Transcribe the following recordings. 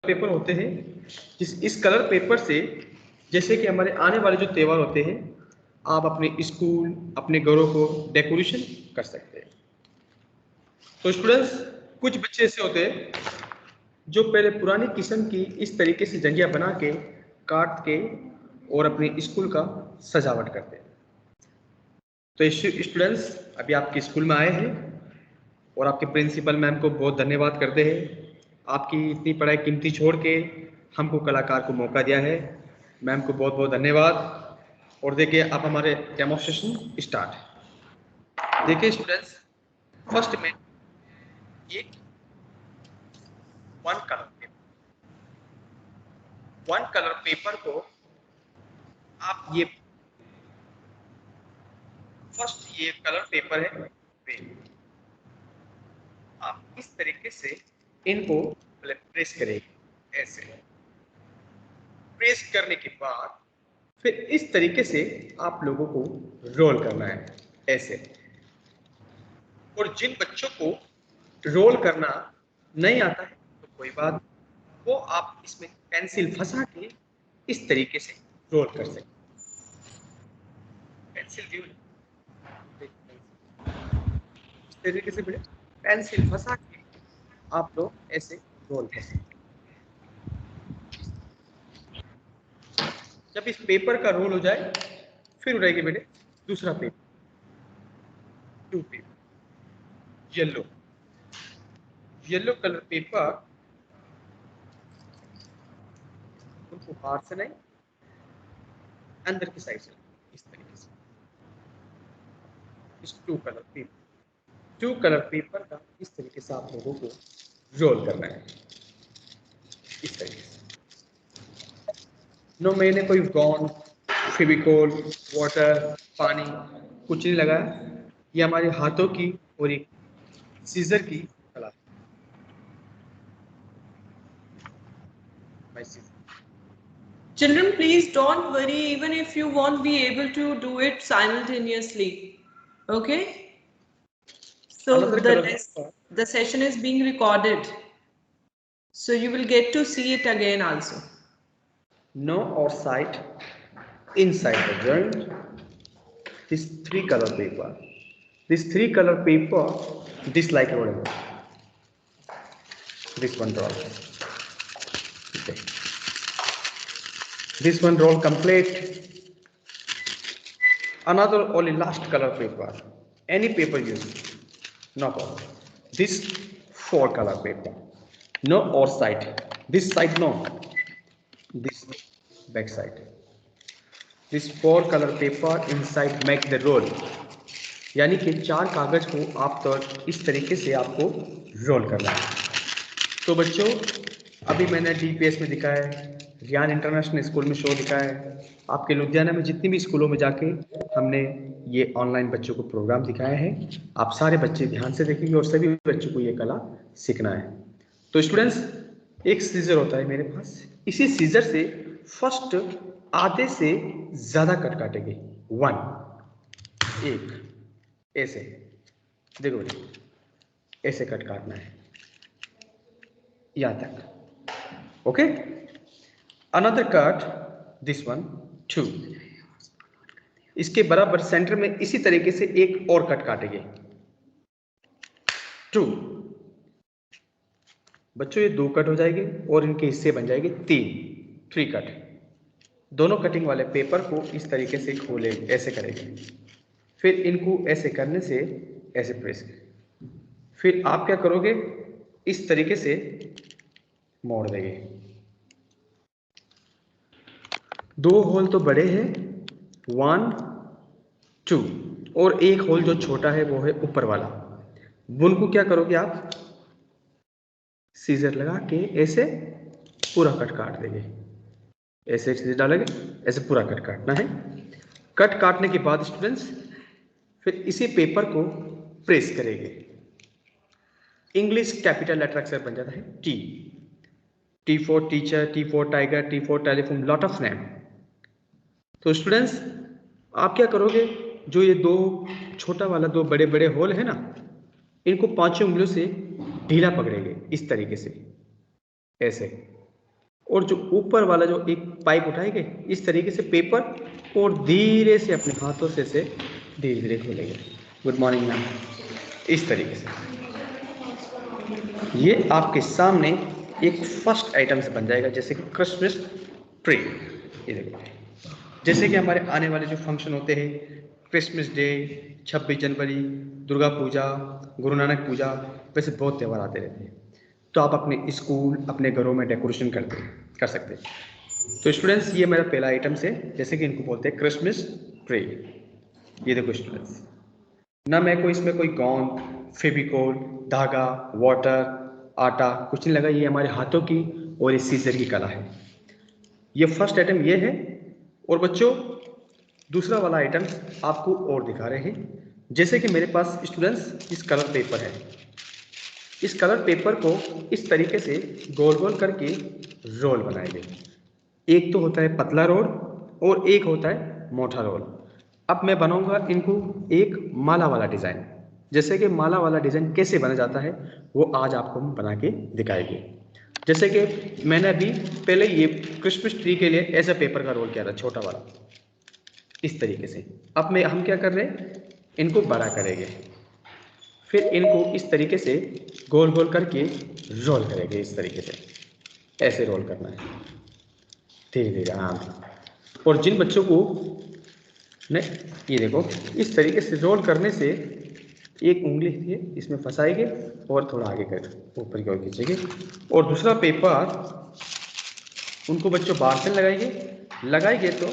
Paper होते हैं इस कलर पेपर से जैसे कि हमारे आने वाले जो त्यौहार होते हैं आप अपने स्कूल अपने घरों को डेकोरेशन कर सकते हैं। तो स्टूडेंट्स कुछ बच्चे ऐसे होते हैं जो पहले पुरानी किस्म की इस तरीके से जंगियां बना के काट के और अपने स्कूल का सजावट करते हैं। तो स्टूडेंट्स अभी आपके स्कूल में आए हैं और आपके प्रिंसिपल मैम को बहुत धन्यवाद करते हैं। आपकी इतनी पढ़ाई कीमती छोड़ के हमको कलाकार को मौका दिया है। मैम को बहुत बहुत धन्यवाद। और देखिए आप हमारे डेमोन्स्ट्रेशन स्टार्ट। देखिए स्टूडेंट्स फर्स्ट में एक वन कलर पेपर को आप ये फर्स्ट ये कलर पेपर है आप इस तरीके से इनको प्रेस करेंगे। ऐसे प्रेस करने के बाद फिर इस तरीके से आप लोगों को रोल करना है ऐसे। और जिन बच्चों को रोल करना नहीं आता है तो कोई बात, वो आप इसमें पेंसिल फंसा के इस तरीके से रोल कर सकते। पेंसिल इस तरीके से पेंसिल फंसा के आप लोग ऐसे रोल कर सकते। जब इस पेपर का रोल हो जाए फिर उड़ेगी बेटे दूसरा paper, two paper yellow colour paper उनको बाहर से नहीं अंदर की साइड से इस तरीके से इस टू कलर पेपर का इस तरीके से आप लोगों को रोल करना है इस तरीके से। नो मैंने कोई गॉन फेविकोल वाटर पानी कुछ नहीं लगाया, ये हमारे हाथों की और एक सीजर की कला। Children, please don't worry, even if you won't be able to do it simultaneously. Okay? So the session is being recorded. So you will get to see it again also. No outside, inside the drawing, this three color paper. This three color paper, this like rolling. This one roll. Okay. This one roll complete. Another only last color paper. Any paper use. No problem. This four color paper. No outside. This side no. This back side. This four color paper inside make the roll. यानी कि चार कागज को आप तो इस तरीके से आपको रोल करना है। तो बच्चों अभी मैंने DPS में दिखाया है, रियान इंटरनेशनल स्कूल में शो दिखाया है, आपके लुधियाना में जितनी भी स्कूलों में जाके हमने ये ऑनलाइन बच्चों को प्रोग्राम दिखाया है। आप सारे बच्चे ध्यान से देखेंगे और सभी बच्चों को ये कला सीखना है। तो स्टूडेंट्स एक सीजर होता है मेरे पास, इसी सीजर से फर्स्ट आधे से ज्यादा कट काटेंगे। एक ऐसे देखो ऐसे कट काटना है यहां तक। Okay, another cut this one two, इसके बराबर सेंटर में इसी तरीके से एक और कट काटेंगे टू। बच्चों ये दो कट हो जाएंगे और इनके हिस्से बन जाएंगे थ्री कट। दोनों कटिंग वाले पेपर को इस तरीके से खोले ऐसे करेंगे, फिर इनको ऐसे करने से ऐसे प्रेस करें, फिर आप क्या करोगे इस तरीके से मोड़ देंगे। दो होल तो बड़े हैं 1 2 और एक होल जो छोटा है वो है ऊपर वाला। उनको क्या करोगे आप सीजर लगा के ऐसे पूरा कट काट देंगे, ऐसे सीजर डालेंगे ऐसे पूरा कट काटना है। कट काटने के बाद स्टूडेंट्स फिर इसी पेपर को प्रेस करेंगे। इंग्लिश कैपिटल लेटर अक्षर बन जाता है T for teacher, T for tiger, T for telephone, lot of name. तो स्टूडेंट्स आप क्या करोगे, जो ये दो छोटा वाला दो बड़े बड़े होल है ना, इनको 5 उंगलियों से ढीला पकड़ेंगे इस तरीके से ऐसे। और जो ऊपर वाला जो एक पाइप उठाएंगे इस तरीके से पेपर, और धीरे से अपने हाथों से धीरे धीरे खोलेंगे। Good morning ma'am. इस तरीके से ये आपके सामने एक फर्स्ट आइटम से बन जाएगा, जैसे कि क्रिसमस ट्री। ये देखो, जैसे कि हमारे आने वाले जो फंक्शन होते हैं, क्रिसमस डे, 26 जनवरी, दुर्गा पूजा, गुरु नानक पूजा, वैसे बहुत त्यौहार आते रहते हैं, तो आप अपने स्कूल, अपने घरों में डेकोरेशन कर सकते हैं। तो स्टूडेंट्स, ये मेरा पहला आइटम है, जैसे कि इनको बोलते हैं क्रिसमस ट्री। ये देखो स्टूडेंट्स, ना मैं कोई इसमें कोई गोंद, फेविकोल, धागा, वाटर, आटा कुछ नहीं लगा, ये हमारे हाथों की और इस सीजर की कला है। ये फर्स्ट आइटम ये है। और बच्चों, दूसरा वाला आइटम आपको और दिखा रहे हैं, जैसे कि मेरे पास स्टूडेंट्स इस कलर पेपर है। इस कलर पेपर को इस तरीके से गोल गोल करके रोल बनाएंगे। एक तो होता है पतला रोल और एक होता है मोटा रोल। अब मैं बनाऊंगा इनको एक माला वाला डिज़ाइन। जैसे कि माला वाला डिज़ाइन कैसे बना जाता है वो आज आपको हम बना के दिखाएंगे। जैसे कि मैंने अभी पहले ये क्रिसमस ट्री के लिए ऐसा पेपर का रोल किया था, छोटा वाला, इस तरीके से। अब हम क्या कर रहे हैं, इनको बड़ा करेंगे, फिर इनको इस तरीके से गोल गोल करके रोल करेंगे। इस तरीके से ऐसे रोल करना है, धीरे धीरे आराम से। और जिन बच्चों को ने ये देखो, इस तरीके से रोल करने से एक उंगली थी इसमें फंसाएंगे और थोड़ा आगे कर ऊपर की ओर खींचेंगे, और दूसरा पेपर उनको बच्चों बाहर से लगाएंगे तो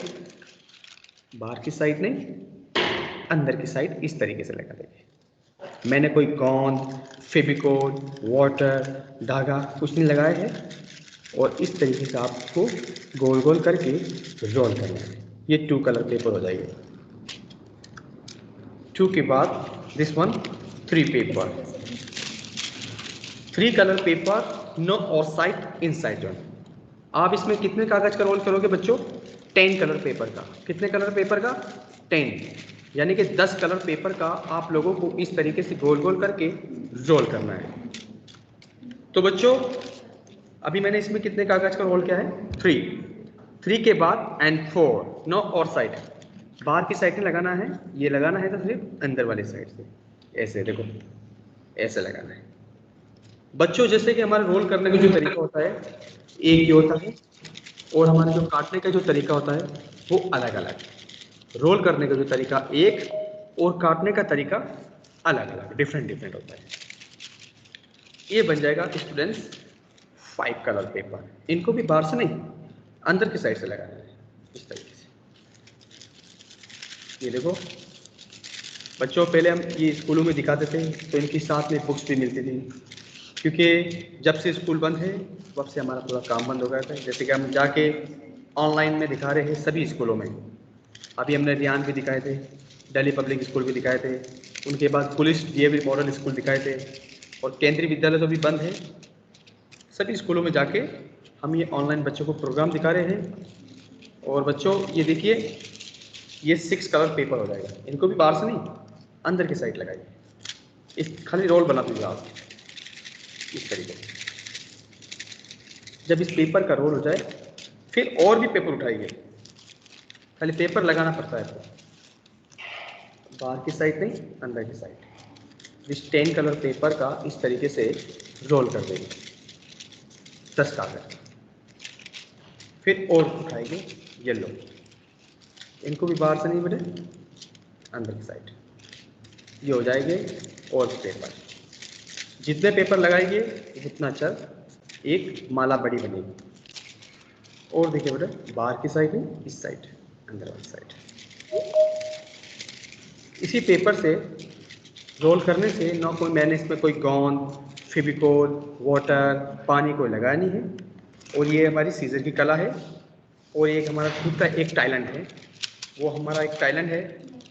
बाहर की साइड नहीं, अंदर की साइड इस तरीके से लगा देंगे। मैंने कोई गोंद, फेविकोल, वाटर, धागा कुछ नहीं लगाया है, और इस तरीके से आपको गोल गोल करके रोल करना है। ये 2 कलर पेपर हो जाएंगे। 2 के बाद this one 3 paper, 3 colour paper, no और साइड इनसाइड जॉइंट। आप इसमें कितने कागज का रोल करोगे बच्चों? 10 कलर पेपर का। कितने कलर पेपर का? 10, यानी कि 10 कलर पेपर का आप लोगों को इस तरीके से गोल गोल करके रोल करना है। तो बच्चों, अभी मैंने इसमें कितने कागज का रोल किया है? 3 के बाद एंड 4, नो और साइड। बाहर की साइड में लगाना है, ये लगाना है तो सिर्फ अंदर वाली साइड से ऐसे, देखो ऐसे लगाना है बच्चों। जैसे कि हमारा रोल करने का जो तरीका होता है एक ही होता है, और हमारा जो काटने का जो तरीका होता है वो अलग अलग। रोल करने का जो तरीका एक और काटने का तरीका अलग अलग, डिफरेंट होता है। ये बन जाएगा स्टूडेंट्स 5 कलर पेपर। इनको भी बाहर से नहीं, अंदर की साइड से लगाना है इस तरीके से। ये देखो बच्चों, पहले हम ये स्कूलों में दिखाते थे तो इनके साथ में बुक्स भी मिलती थी, क्योंकि जब से स्कूल बंद है तब से हमारा पूरा काम बंद हो गया था। जैसे कि हम जाके ऑनलाइन में दिखा रहे हैं सभी स्कूलों में। अभी हमने रियान भी दिखाए थे, दिल्ली पब्लिक स्कूल भी दिखाए थे, उनके बाद पुलिस डीएवी मॉडल स्कूल दिखाए थे, और केंद्रीय विद्यालय तो भी बंद है। सभी स्कूलों में जाके हम ये ऑनलाइन बच्चों को प्रोग्राम दिखा रहे हैं। और बच्चों ये देखिए, ये 6 कलर पेपर हो जाएगा। इनको भी बाहर से नहीं, अंदर की साइड लगाइए, इस खाली रोल बना दीजिए आप इस तरीके से। जब इस पेपर का रोल हो जाए फिर और भी पेपर उठाइए, खाली पेपर लगाना पड़ता है आपको, बाहर की साइड नहीं, अंदर की साइड। इस 10 कलर पेपर का इस तरीके से रोल कर देंगे 10 कागज। फिर और उठाएंगे येलो, इनको भी बाहर से नहीं बेटे, अंदर की साइड। ये हो जाएंगे और पेपर। जितने पेपर लगाएंगे उतना अच्छा एक माला बड़ी बनेगी। और देखिए बेटा, बाहर की साइड नहीं, इस साइड, अंदर वाली साइड। इसी पेपर से रोल करने से ना कोई मैंने इसमें कोई गोंद, फेविकोल, वाटर, पानी कोई लगाया नहीं है। और ये हमारी सीजर की कला है। और एक हमारा खुद का एक टैलेंट है, वो हमारा एक टैलेंट है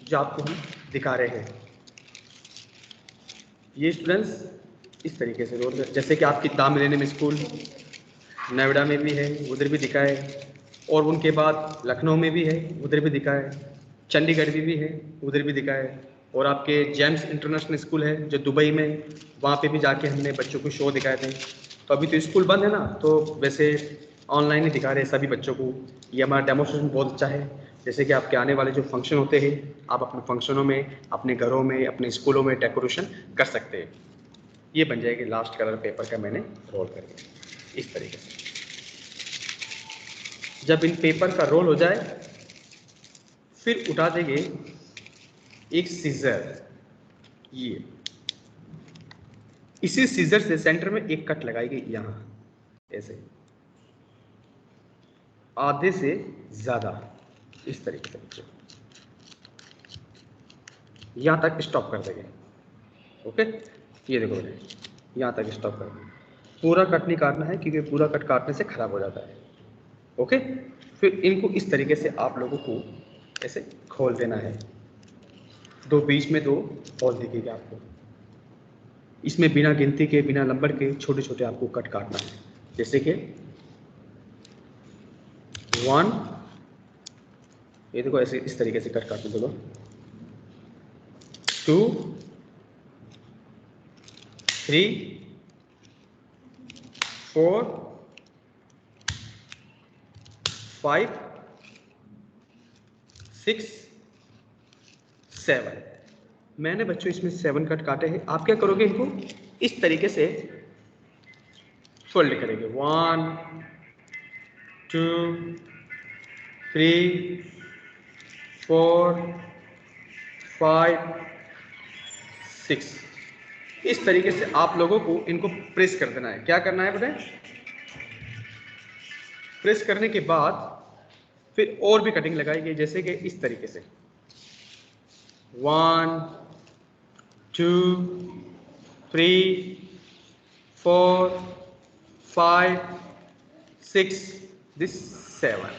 जो आपको हम दिखा रहे हैं। ये स्टूडेंट्स इस तरीके से रोल, जैसे कि आपकी दाम लेने में स्कूल नोएडा में भी है, उधर भी दिखा है, और उनके बाद लखनऊ में भी है, उधर भी दिखा है, चंडीगढ़ में भी है, उधर भी दिखा है, और आपके जेम्स इंटरनेशनल स्कूल है जो दुबई में, वहाँ पे भी जाके हमने बच्चों को शो दिखाए थे। तो अभी तो स्कूल बंद है ना, तो वैसे ऑनलाइन ही दिखा रहे हैं सभी बच्चों को। ये हमारा डेमोस्ट्रेशन बहुत अच्छा है। जैसे कि आपके आने वाले जो फंक्शन होते हैं, आप अपने फंक्शनों में, अपने घरों में, अपने स्कूलों में डेकोरेशन कर सकते हैं। ये बन जाएगी लास्ट कलर पेपर का मैंने रोल करके इस तरीके से। जब इन पेपर का रोल हो जाए फिर उठा देंगे एक सीजर, ये इसी सीजर से सेंटर में एक कट लगाएगी यहाँ ऐसे, आधे से ज्यादा इस तरीके से बच्चों, यहां तक स्टॉप कर देंगे। ओके, ये देखो बेटे यहां तक स्टॉप कर देंगे। पूरा कट नहीं काटना है क्योंकि पूरा कट काटने से खराब हो जाता है। ओके, फिर इनको इस तरीके से आप लोगों को ऐसे खोल देना है। दो बीच में दो होल दिखेगा आपको, इसमें बिना गिनती के, बिना नंबर के छोटे छोटे आपको कट काटना है। जैसे कि 1, ये देखो ऐसे इस तरीके से कट काटने दो। 2, 3, 4, 5, 6, 7। मैंने बच्चों इसमें 7 कट काटे हैं। आप क्या करोगे, इनको इस तरीके से फोल्ड करेंगे। 1, 2, 3, 4, 5, 6। इस तरीके से आप लोगों को इनको प्रेस कर देना है। क्या करना है बताएं? प्रेस करने के बाद फिर और भी कटिंग लगाएंगे, जैसे कि इस तरीके से 1, 2, 3, 4, 5, 6, this 7।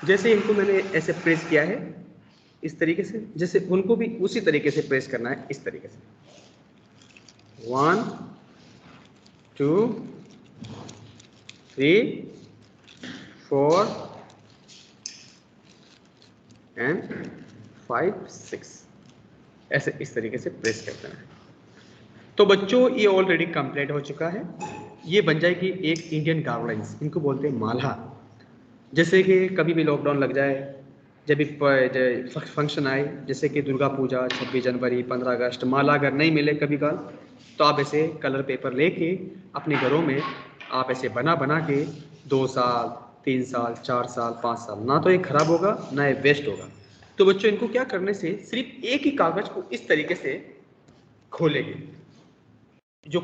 जैसे इनको मैंने ऐसे प्रेस किया है इस तरीके से, जैसे उनको भी उसी तरीके से प्रेस करना है इस तरीके से। 1, 2, 3, 4 and 5, 6 ऐसे इस तरीके से प्रेस कर देना है। तो बच्चों ये ऑलरेडी कंप्लीट हो चुका है। ये बन जाएगी एक इंडियन गार्डलाइंस, इनको बोलते हैं माला। जैसे कि कभी भी लॉकडाउन लग जाए, जब भी फंक्शन आए, जैसे कि दुर्गा पूजा, 26 जनवरी, 15 अगस्त, माला अगर नहीं मिले कभी काल, तो आप ऐसे कलर पेपर लेके अपने घरों में आप ऐसे बना बना के 2 साल, 3 साल, 4 साल, 5 साल, ना तो ये खराब होगा ना ये वेस्ट होगा। तो बच्चों इनको क्या करने से, सिर्फ एक ही कागज को इस तरीके से खोलेंगे, जो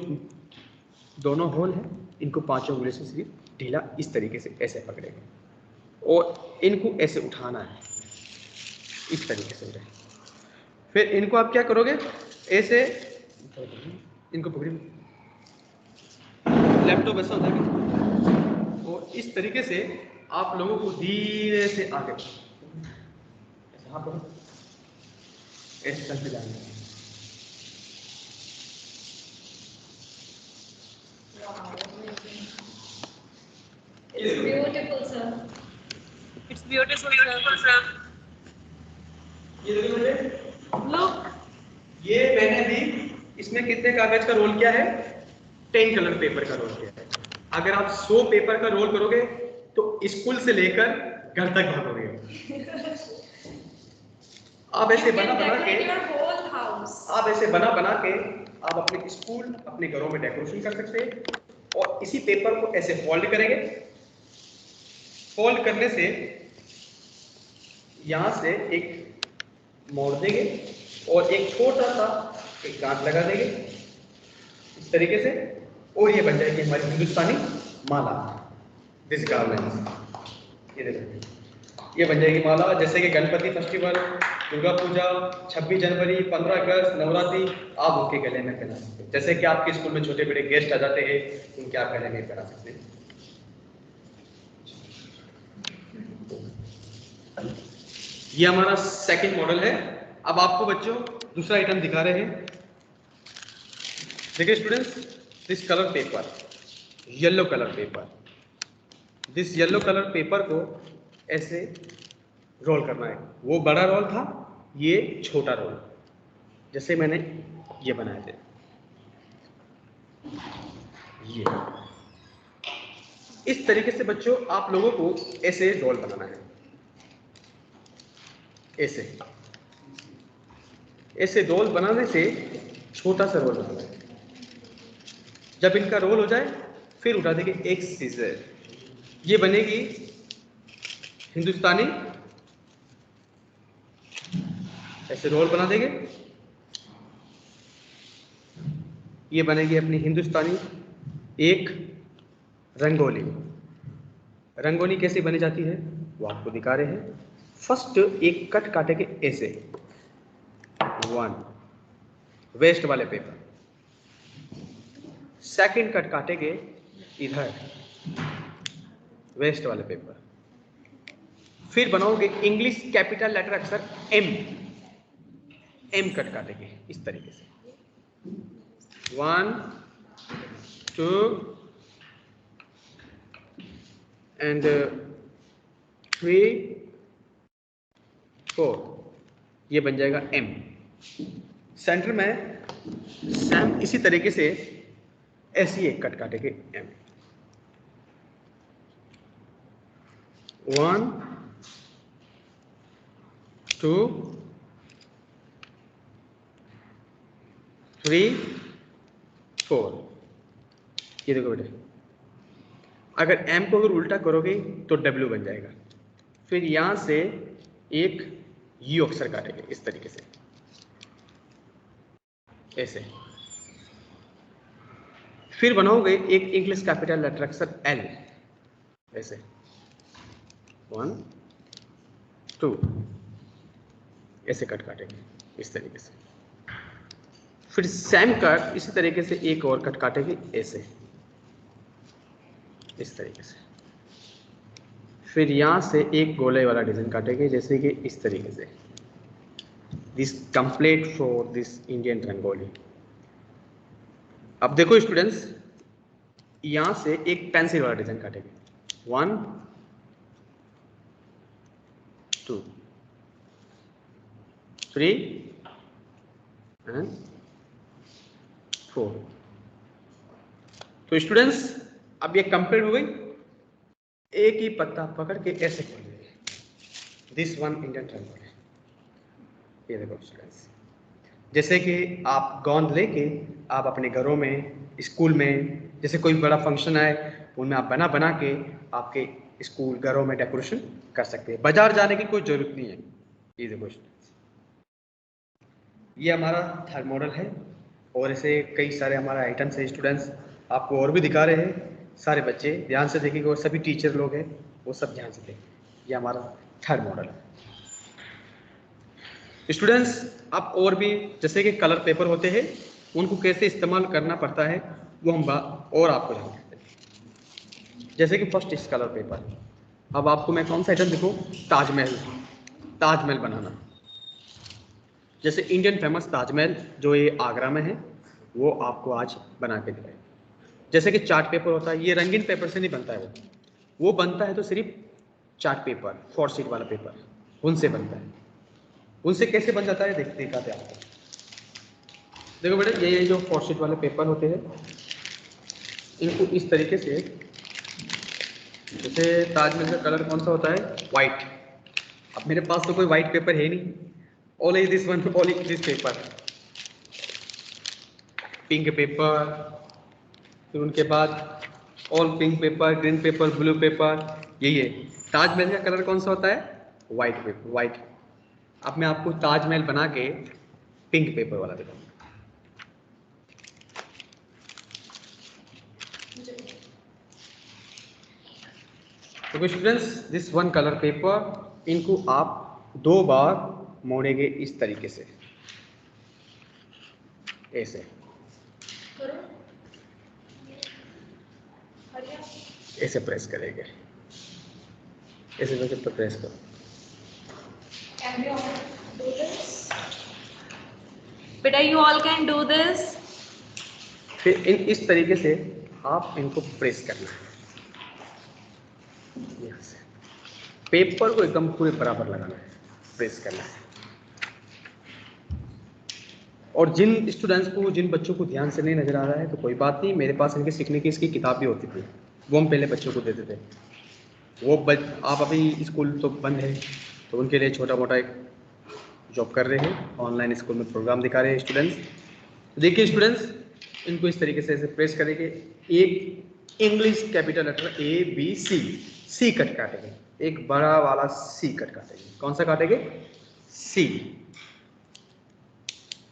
दोनों होल है इनको 5 उंगली से सिर्फ ढीला इस तरीके से ऐसे पकड़ेंगे और इनको ऐसे उठाना है इस तरीके से। फिर इनको आप क्या करोगे, ऐसे इनको पकड़िए, लैपटॉप ऐसा होता है और इस तरीके से आप लोगों को धीरे से आगे ऐसे चलते जाएंगे। It's beautiful, sir. It's beautiful, sir. ये देखो बेटे, Look. ये मैंने भी इसमें कितने कागज का रोल किया है, 10 कलर पेपर का रोल किया है। अगर आप 100 पेपर का रोल करोगे तो स्कूल से लेकर घर तक भागोगे। आप ऐसे बना बना के, Your whole house. आप ऐसे बना बना के आप अपने स्कूल, अपने घरों में डेकोरेशन कर सकते हैं। और इसी पेपर को ऐसे फोल्ड करेंगे। फोल्ड करने से यहां से एक मोड़ देंगे और एक छोटा सा एक गांठ लगा देंगे इस तरीके से, और ये बन जाएगी हमारी हिंदुस्तानी माला, दिस गार्लैंड। ये देखो, ये बन जाएगी माला। जैसे कि गणपति फेस्टिवल, दुर्गा पूजा, 26 जनवरी, 15 अगस्त, नवरात्रि, आप उनके गले में पहना सकते हैं। जैसे कि आपके स्कूल में छोटे बड़े गेस्ट आ जाते हैं, उनके आप गले में पहना सकते हैं। ये हमारा सेकंड मॉडल है। अब आपको बच्चों दूसरा आइटम दिखा रहे हैं। देखिए students, this colour paper, yellow colour paper, this yellow colour paper को ऐसे रोल करना है। वो बड़ा रोल था, ये छोटा रोल, जैसे मैंने ये बनाए थे। ये इस तरीके से बच्चों आप लोगों को ऐसे रोल बनाना है, ऐसे रोल बनाने से छोटा सा रोल बनाना है। जब इनका रोल हो जाए फिर उठा देंगे एक सीजर, ये बनेगी हिंदुस्तानी, ऐसे रोल बना देंगे, ये बनेगी अपनी हिंदुस्तानी एक रंगोली। रंगोली कैसे बनी जाती है वो आपको दिखा रहे हैं। फर्स्ट एक कट काटेंगे ऐसे, वन वेस्ट वाले पेपर, सेकंड कट काटेंगे इधर वेस्ट वाले पेपर, फिर बनाओगे इंग्लिश कैपिटल लेटर अक्षर एम कट काटेंगे इस तरीके से, 1 2 and 3 4, ये बन जाएगा एम। सेंटर में सेम इसी तरीके से ऐसी एक कट काटेंगे एम, 1 2 3 4, ये देखो बेटे, अगर एम को अगर उल्टा करोगे तो डब्ल्यू बन जाएगा। फिर यहां से एक यू अक्षर काटेंगे इस तरीके से, ऐसे, फिर बनाओगे एक इंग्लिश कैपिटल लेटर अक्षर एल, ऐसे 1 2, ऐसे कट काटेंगे इस तरीके से। फिर सेम कट इसी तरीके से एक और कट काटेंगे ऐसे, इस तरीके से। फिर यहां से एक गोले वाला डिजाइन काटेंगे जैसे कि इस तरीके से, this complete for this Indian rangoli. अब देखो स्टूडेंट्स, यहां से एक पेंसिल वाला डिजाइन काटेंगे, 1 2 3 and 4। तो स्टूडेंट्स अब ये कंप्लीट हो गई। एक ही पत्ता पकड़ के ऐसे खोल देंगे, दिस वन इंडियन रंगोली। ये देखो स्टूडेंट्स, जैसे कि आप गोंद लेके आप अपने घरों में, स्कूल में, जैसे कोई बड़ा फंक्शन आए उनमें आप बना बना के आपके स्कूल घरों में डेकोरेशन कर सकते हैं। बाजार जाने की कोई जरूरत नहीं है। ये देखो स्टूडेंट्स, ये हमारा थर्ड मॉडल है और ऐसे कई सारे हमारे आइटम्स है स्टूडेंट्स, आपको और भी दिखा रहे हैं। सारे बच्चे ध्यान से देखेंगे और सभी टीचर लोग हैं वो सब ध्यान से देखेंगे। ये हमारा थर्ड मॉडल है स्टूडेंट्स। आप और भी जैसे कि कलर पेपर होते हैं उनको कैसे इस्तेमाल करना पड़ता है वो हम और आपको जानते हैं। जैसे कि फर्स्ट इस कलर पेपर, अब आपको मैं कौन सा आइटम दिखाऊं, ताजमहल बनाना। जैसे इंडियन फेमस ताजमहल जो ये आगरा में है वो आपको आज बना के दिखाए। जैसे कि चार्ट पेपर होता है, ये रंगीन पेपर से नहीं बनता है, वो बनता है तो सिर्फ चार्ट पेपर, 4 शीट वाला पेपर, उनसे बनता है। उनसे कैसे बन जाता है दिखाते आपको। देखो बेटा, ये जो 4 शीट वाले पेपर होते हैं इनको इस तरीके से, जैसे ताजमहल का कलर कौन सा होता है, वाइट। अब मेरे पास तो कोई वाइट पेपर है नहीं, only this one, only this paper, pink paper, फिर उनके बाद all pink paper, green pepper, blue paper, यही है। ताजमहल का कलर कौन सा होता है, वाइट पेपर, वाइट। अब मैं आपको ताजमहल बना के पिंक पेपर वाला दिखाऊंगा। तो students, this one colour paper, इनको आप 2 बार मोड़ेंगे इस तरीके से, ऐसे ऐसे प्रेस करेंगे, ऐसे करके तो प्रेस करो। बेटा you all can do this। फिर इस तरीके से आप इनको प्रेस करना है, यहाँ से पेपर को एकदम पूरे बराबर लगाना है, प्रेस करना है। और जिन स्टूडेंट्स को, जिन बच्चों को ध्यान से नहीं नजर आ रहा है तो कोई बात नहीं, मेरे पास इनके सीखने की इसकी किताब भी होती थी, वो हम पहले बच्चों को देते थे। आप अभी स्कूल तो बंद है, तो उनके लिए छोटा मोटा एक जॉब कर रहे हैं, ऑनलाइन स्कूल में प्रोग्राम दिखा रहे हैं स्टूडेंट्स। देखिए स्टूडेंट्स, इनको इस तरीके से ऐसे प्रेस करेंगे, एक इंग्लिश कैपिटल लेटर ABC, सी कट काटेंगे, एक बड़ा वाला सी कट काटेंगे। कौन सा काटेंगे? सी।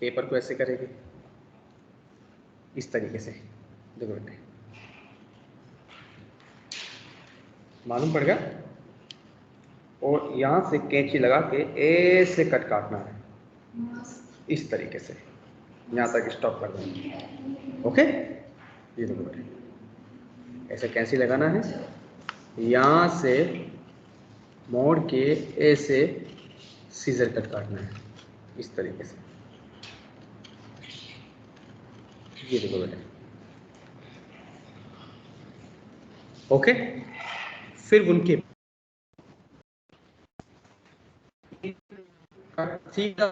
पेपर को ऐसे करेंगे इस तरीके से, देखो बेटे, मालूम पड़ गया? और यहाँ से कैंची लगा के ऐसे कट काटना है इस तरीके से, यहाँ तक स्टॉप कर देंगे। ओके, ये देखो बेटे, ऐसे कैंची लगाना है, यहाँ से मोड़ के ऐसे सीजर कट काटना है इस तरीके से। ये देखो बेटे, ओके। फिर उनके सीधा,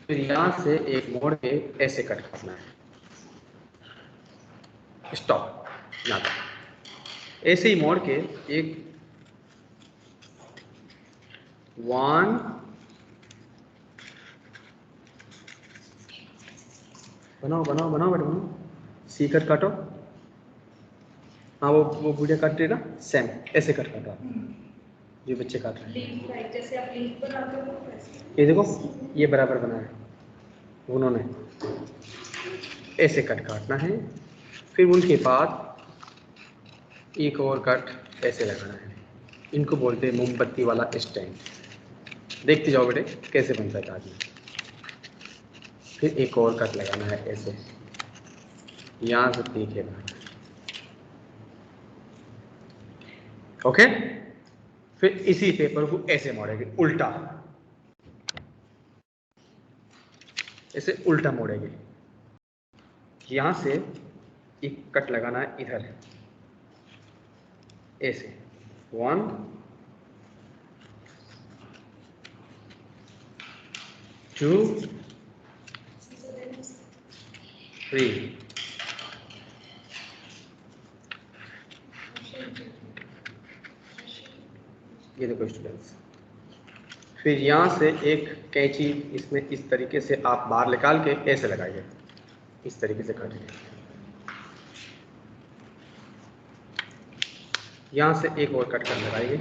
फिर यहाँ से एक मोड़ के ऐसे कट करना है, स्टॉप, यहाँ तक। ऐसे ही मोड़ के एक 1 बनाओ बनाओ बनाओ बेटा, बनाओ, सी कट काटो। हाँ, वो वीडियो काट रही है ना, सेम ऐसे कट काटो आप, ये बच्चे काट रहे हैं। जैसे आप लीफ बनाते हो वैसे। ये देखो, ये बराबर बना है, उन्होंने ऐसे कट काटना है। फिर उनके बाद एक और कट ऐसे लगाना है, इनको बोलते हैं मोमबत्ती वाला स्टैंड। देखते जाओ बेटे कैसे बनता है ताज में। फिर एक और कट लगाना है ऐसे, यहाँ से तीखेगा। ओके, फिर इसी पेपर को ऐसे मोड़ेंगे उल्टा, ऐसे उल्टा मोड़ेंगे। यहां से एक कट लगाना है इधर ऐसे, 1 2 3, ये देखो स्टूडेंट्स। फिर यहाँ से एक कैंची इसमें इस तरीके से आप बाहर निकाल के ऐसे लगाइए, इस तरीके से काटिए। यहाँ से एक और कट कर लगाइए,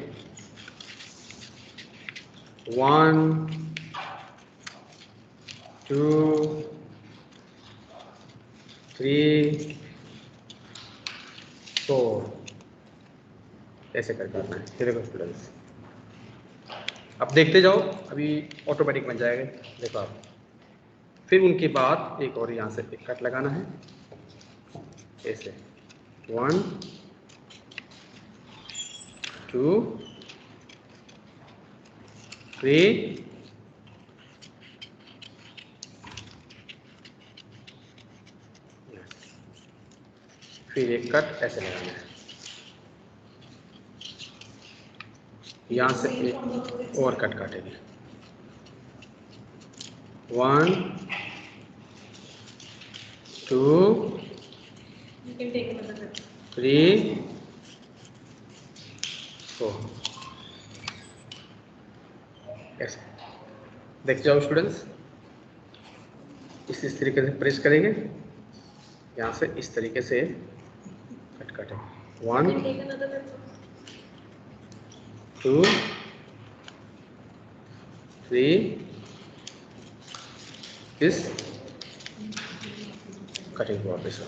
1 2 3 4, ऐसे कर करना है। ये देखो स्टूडेंट्स, अब देखते जाओ, अभी ऑटोमेटिक बन जाएगा, देखो आप। फिर उनके बाद एक और यहाँ से एक कट लगाना है ऐसे, 1 2 3 फिर एक कट ऐसे लगाना है, यहाँ से एक और कट काटेंगे, 1 2 3 4, ऐसे। देख जाओ स्टूडेंट्स, इस तरीके से प्रेस करेंगे, यहाँ से इस तरीके से कट काटेंगे, 1 2 3, इस कटिंग वापस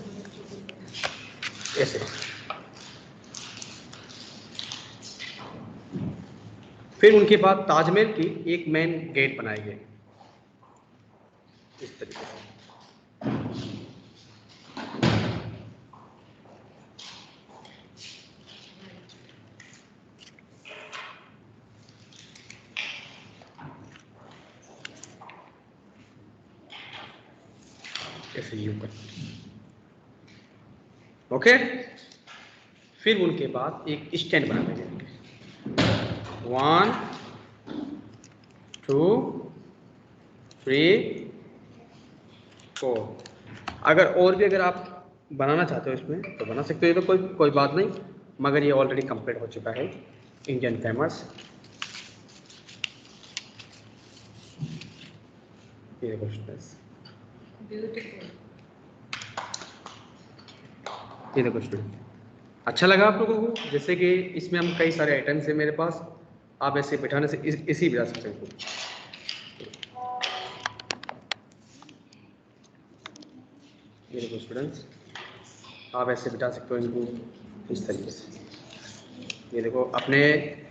ऐसे। फिर उनके बाद ताजमहल की एक मेन गेट बनाएंगे इस तरीके से। ऐसे यूं कर, ओके। फिर उनके बाद एक स्टैंड बना देंगे, 1 2 3 4। अगर और भी अगर आप बनाना चाहते हो इसमें तो बना सकते हो, ये तो कोई बात नहीं, मगर ये ऑलरेडी कंप्लीट हो चुका है। इंडियन फेमस, ये देखो स्टूडेंट्स, ब्यूटीफुल। ये देखो स्टूडेंट, अच्छा लगा आप लोगों को? जैसे कि इसमें हम कई सारे आइटम्स हैं मेरे पास, आप ऐसे बिठाने से इसी बिठा सकते हो। ये देखो स्टूडेंट्स, आप ऐसे बिठा सकते हो इनको इस तरीके से। ये देखो, अपने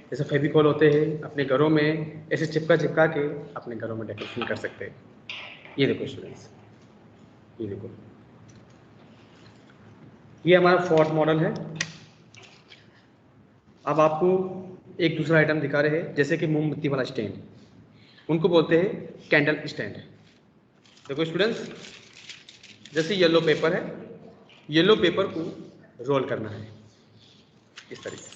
जैसे फेविकॉल होते हैं अपने घरों में ऐसे चिपका के अपने घरों में डेकोरेशन कर सकते हैं। ये देखो स्टूडेंट्स, ये देखो, ये हमारा फोर्थ मॉडल है। अब आपको एक दूसरा आइटम दिखा रहे हैं, जैसे कि मोमबत्ती वाला स्टैंड, उनको बोलते हैं कैंडल स्टैंड। देखो स्टूडेंट्स, जैसे येलो पेपर है, येलो पेपर को रोल करना है इस तरीके से।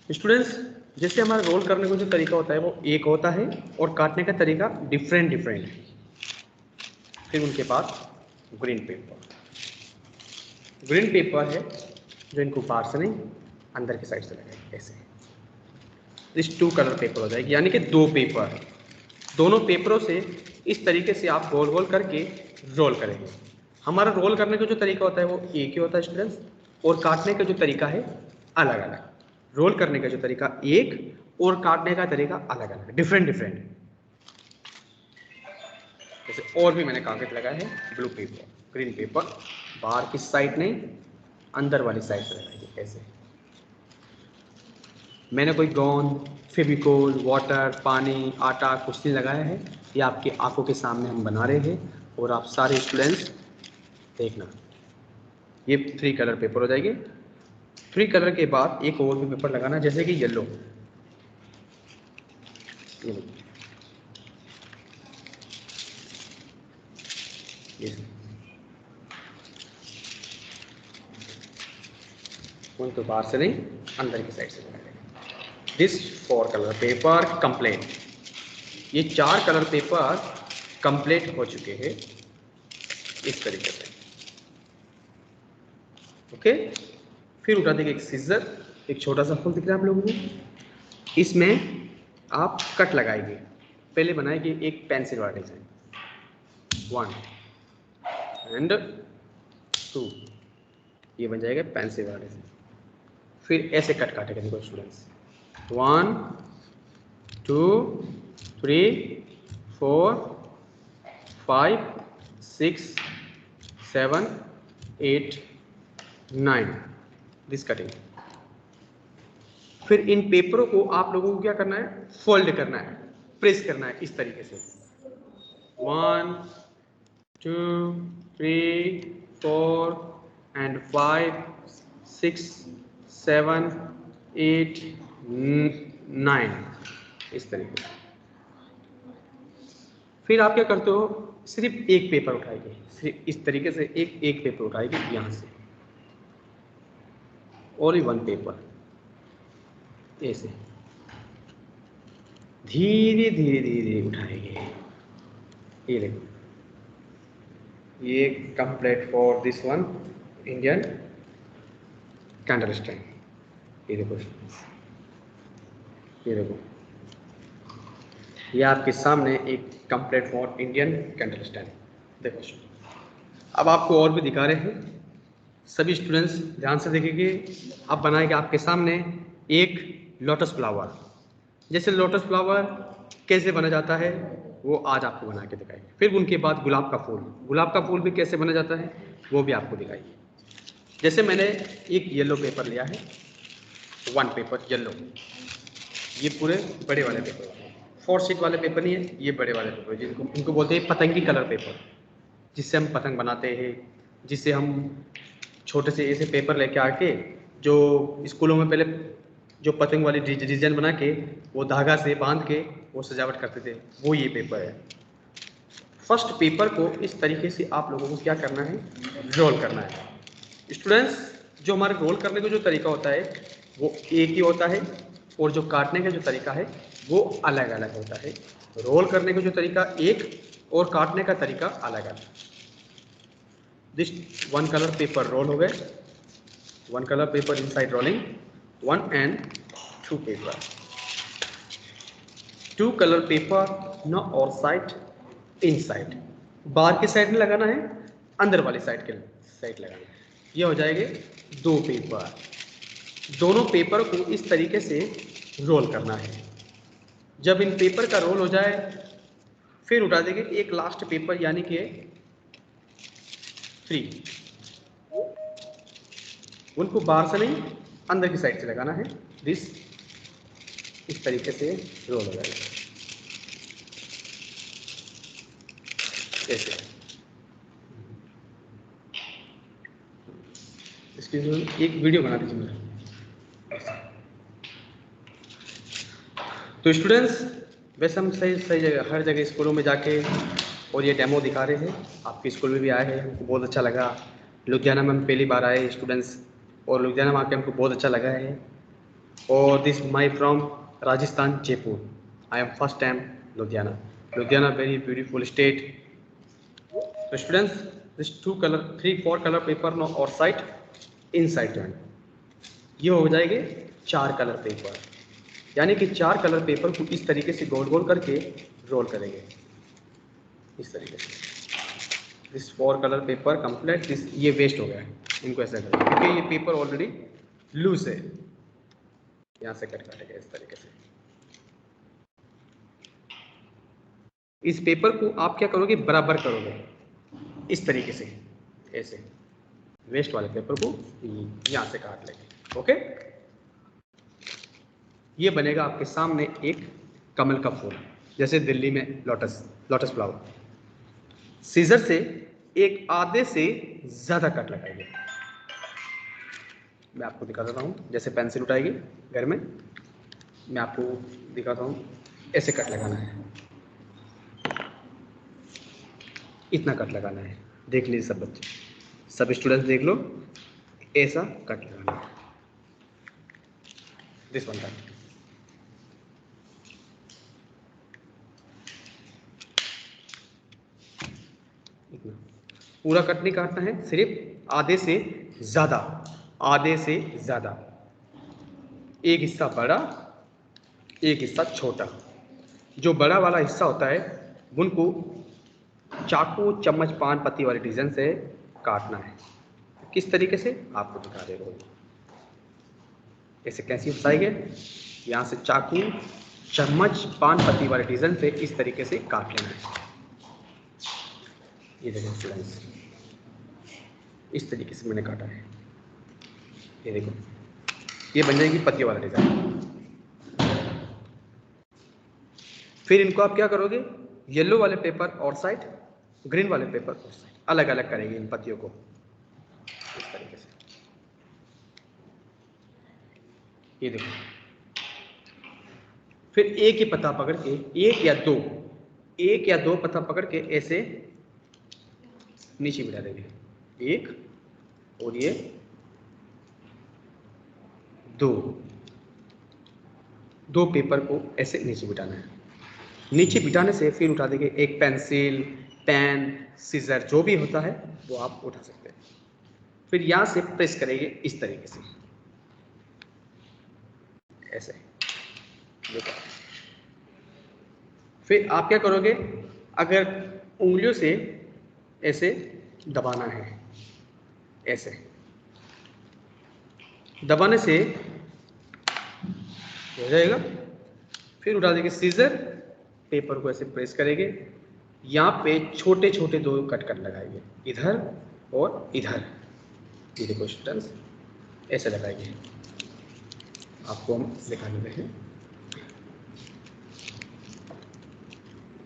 स्टूडेंट्स, जैसे हमारा रोल करने का जो तरीका होता है वो एक होता है और काटने का तरीका डिफरेंट है। फिर उनके पास ग्रीन पेपर है जो इनको बाहर से नहीं अंदर की साइड से लगाएंगे ऐसे। इस 2 कलर पेपर हो जाएगी, यानी कि 2 पेपर, दोनों पेपरों से इस तरीके से आप गोल गोल करके रोल करेंगे। हमारा रोल करने का जो तरीका होता है वो एक ही होता है स्टूडेंट्स, और काटने का जो तरीका है अलग अलग। रोल करने का जो तरीका एक और काटने का तरीका अलग अलग, डिफरेंट। जैसे और भी मैंने कागज लगाया है, ब्लू पेपर, ग्रीन पेपर, बाहर की साइड नहीं अंदर वाली साइड से लगाएंगे ऐसे। मैंने कोई गोंद, फेविकोल, वाटर, पानी, आटा कुछ नहीं लगाया है, ये आपकी आंखों के सामने हम बना रहे हैं और आप सारे स्टूडेंट्स देखना। ये 3 कलर पेपर हो जाएंगे। 3 कलर के बाद एक और भी पेपर लगाना, जैसे कि येलो, तो बाहर से नहीं अंदर की साइड से लगाएंगे। This 4 colour paper complete. ये 4 कलर पेपर कंप्लीट हो चुके हैं इस तरीके से। ओके, फिर उठा देंगे एक सीजर, एक छोटा सा फूल दिख रहा है आप लोगों को, इसमें आप कट लगाएंगे। पहले बनाएंगे एक पेंसिल वाला डिजाइन, 1 एंड 2, ये बन जाएगा पेंसिल वाला डिजाइन। फिर ऐसे कट काटेंगे, देखो स्टूडेंट्स, 1 2 3 4 5 6 7 8 9, दिस कटिंग। फिर इन पेपरों को आप लोगों को क्या करना है, फोल्ड करना है, प्रेस करना है इस तरीके से, 1 2 3 4 एंड 5 6 7 8 9, इस तरीके से। फिर आप क्या करते हो, सिर्फ एक पेपर उठाएंगे, सिर्फ इस तरीके से एक पेपर उठाएंगे यहां से, ओनली 1 पेपर, ऐसे धीरे धीरे उठाएंगे। ये देखो, ये complete for this one Indian candle stand. ये देखो, ये देखो, ये आपके सामने एक complete for Indian candle stand. देखो, अब आपको और भी दिखा रहे हैं, सभी स्टूडेंट्स ध्यान से देखेंगे। अब बनाएंगे आपके सामने एक लोटस फ्लावर। जैसे लोटस फ्लावर कैसे बना जाता है वो आज आपको बना के दिखाएंगे। फिर उनके बाद गुलाब का फूल भी कैसे बना जाता है वो भी आपको दिखाएंगे। जैसे मैंने एक येलो पेपर लिया है, 1 पेपर येलो, ये पूरे बड़े वाले पेपर, 4 शीट वाले पेपर नहीं है, ये बड़े वाले पेपर, जिनको इनको बोलते हैं पतंगी कलर पेपर, जिससे हम पतंग बनाते हैं, जिससे हम छोटे से ऐसे पेपर लेके आके, जो स्कूलों में पहले जो पतंग वाली डिजाइन बना के वो धागा से बांध के वो सजावट करते थे, वो ये पेपर है। फर्स्ट पेपर को इस तरीके से आप लोगों को क्या करना है, रोल करना है। स्टूडेंट्स, जो हमारे रोल करने का जो तरीका होता है वो एक ही होता है, और जो काटने का जो तरीका है वो अलग अलग होता है। रोल करने का जो तरीका एक और काटने का तरीका अलग अलग। This one colour paper roll हो गए, one color paper inside rolling, one and two paper, two color paper no और साइड इनसाइड, बाहर की साइड में लगाना है, अंदर वाली साइड के साइड लगाना है। ये हो जाएंगे दो पेपर। दोनों पेपर को इस तरीके से रोल करना है। जब इन पेपर का रोल हो जाए फिर उठा देंगे एक लास्ट पेपर यानी कि 3, उनको बाहर से नहीं अंदर की साइड से लगाना है। दिस इस तरीके से रोल हो जाएगा ऐसे। इसकी एक वीडियो बना दीजिए मेरा। तो स्टूडेंट्स वैसे हम सही सही जगह हर जगह स्कूलों में जाके और ये डेमो दिखा रहे हैं। आपके स्कूल में भी आए हैं, हमको बहुत अच्छा लगा। लुधियाना में हम पहली बार आए स्टूडेंट्स, और लुधियाना में आके हमको बहुत अच्छा लगा है। और this my from Rajasthan Jaipur, I am first time Ludhiana. Ludhiana very beautiful state. तो students this 3-4 colour paper no और साइड इनसाइड जॉइंट, ये हो जाएंगे 4 कलर पेपर, यानी कि 4 कलर पेपर को इस तरीके से गोल गोल करके रोल करेंगे इस तरीके से। This 4 colour paper complete. This ये वेस्ट हो गया है, इनको ऐसा करेंगे क्योंकि ये पेपर ऑलरेडी लूज है। यहाँ से कट काटेंगे इस तरीके से। इस पेपर को आप क्या करोगे, बराबर करोगे इस तरीके से ऐसे। वेस्ट वाले पेपर को यहाँ से काट लेंगे। ओके, ये बनेगा आपके सामने एक कमल का फूल, जैसे दिल्ली में लोटस फ्लावर। सीजर से एक आधे से ज्यादा कट लगाइए। मैं आपको दिखा देता हूँ, जैसे पेंसिल उठाएगी घर में, मैं आपको दिखाता हूँ। ऐसे कट लगाना है, इतना कट लगाना है। देख लीजिए सब बच्चे, सब स्टूडेंट्स देख लो, ऐसा कट लगाना है। This one cut. पूरा कट नहीं काटना है, सिर्फ आधे से ज्यादा, आधे से ज्यादा। एक हिस्सा बड़ा, एक हिस्सा छोटा। जो बड़ा वाला हिस्सा होता है उनको चाकू, चम्मच, पान पत्ती वाले डिजाइन से काटना है। किस तरीके से आपको दिखा दे रहा हूँ। ऐसे कैसे फंसाएंगे, यहाँ से चाकू, चम्मच, पान पत्ती वाले डिजाइन से इस तरीके से काट लेना है। ये देखो स्टूडेंट्स, इस तरीके से मैंने काटा है। ये देखो, ये बन जाएगी पत्ती वाला डिजाइन। फिर इनको आप क्या करोगे, येलो वाले पेपर और साइड, ग्रीन वाले पेपर और साइड, अलग अलग करेंगे इन पत्तियों को इस तरीके से। ये देखो, फिर एक ही पत्ता पकड़ के, एक या दो पत्ता पकड़ के ऐसे नीचे बिठा देंगे। एक और ये दो पेपर को ऐसे नीचे बिठाना है। नीचे बिठाने से फिर उठा देंगे एक पेंसिल, पेन, सीजर, जो भी होता है वो आप उठा सकते हैं। फिर यहां से प्रेस करेंगे इस तरीके से ऐसे। देखो, फिर आप क्या करोगे, अगर उंगलियों से ऐसे दबाना है, ऐसे दबाने से हो जाएगा। फिर उठा देंगे सीजर, पेपर को ऐसे प्रेस करेंगे, यहाँ पे छोटे छोटे 2 कट लगाएंगे, इधर और इधर। ये देखो स्टूडेंट्स, ऐसे लगाएंगे। आपको हम दिखा देते हैं।